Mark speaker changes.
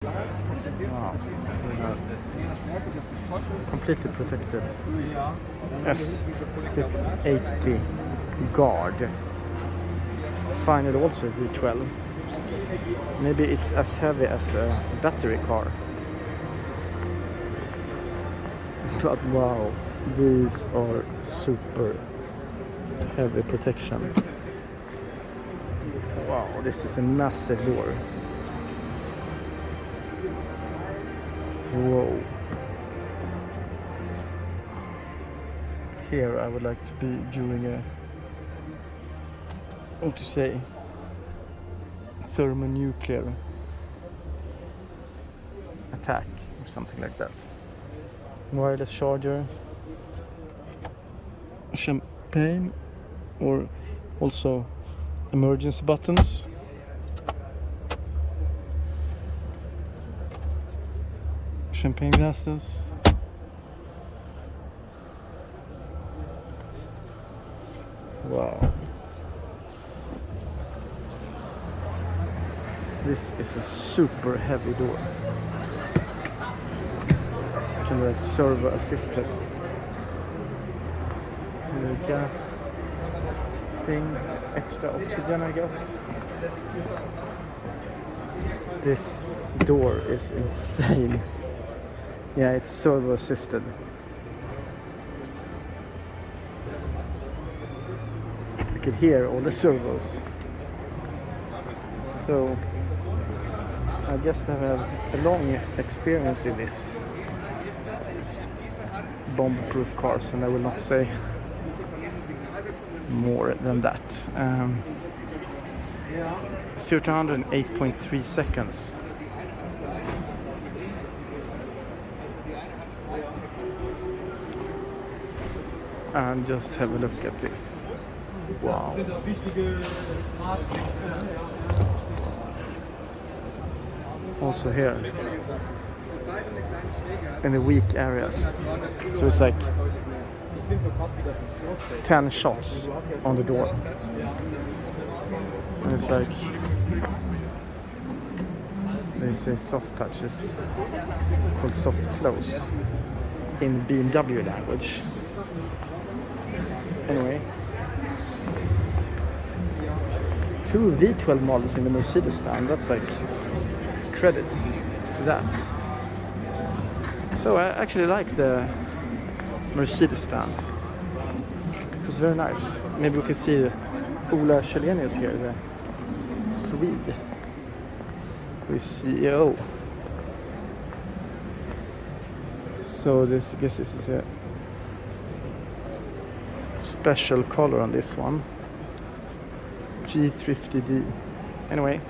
Speaker 1: Wow. Completely protected. S680 Guard. Finally also V12. Maybe it's as heavy as a battery car. But wow, these are super heavy protection. Wow, this is a massive door. Whoa. Here I would like to be during a, what to say, thermonuclear attack or something like that. Wireless charger, champagne, or also emergency buttons. Champagne glasses. Wow. This is a super heavy door. Can write servo assisted. The gas thing, extra oxygen, I guess. This door is insane. Yeah, it's servo assisted. You could hear all the servos. So I guess I have a long experience in this bomb-proof cars, and I will not say more than that. 0 to 100 in 8.3 seconds. And just have a look at this. Wow. Also here in the weak areas, so it's like 10 shots on the door, and it's like they say soft touch is called soft close in BMW language. Anyway, 2 V12 models in the Mercedes stand. That's like credits to that. So I actually like the Mercedes stand. It was very nice. Maybe we can see Ola Källenius here, the Swede, who is CEO. So I guess this is a special color on this one, G50D. Anyway,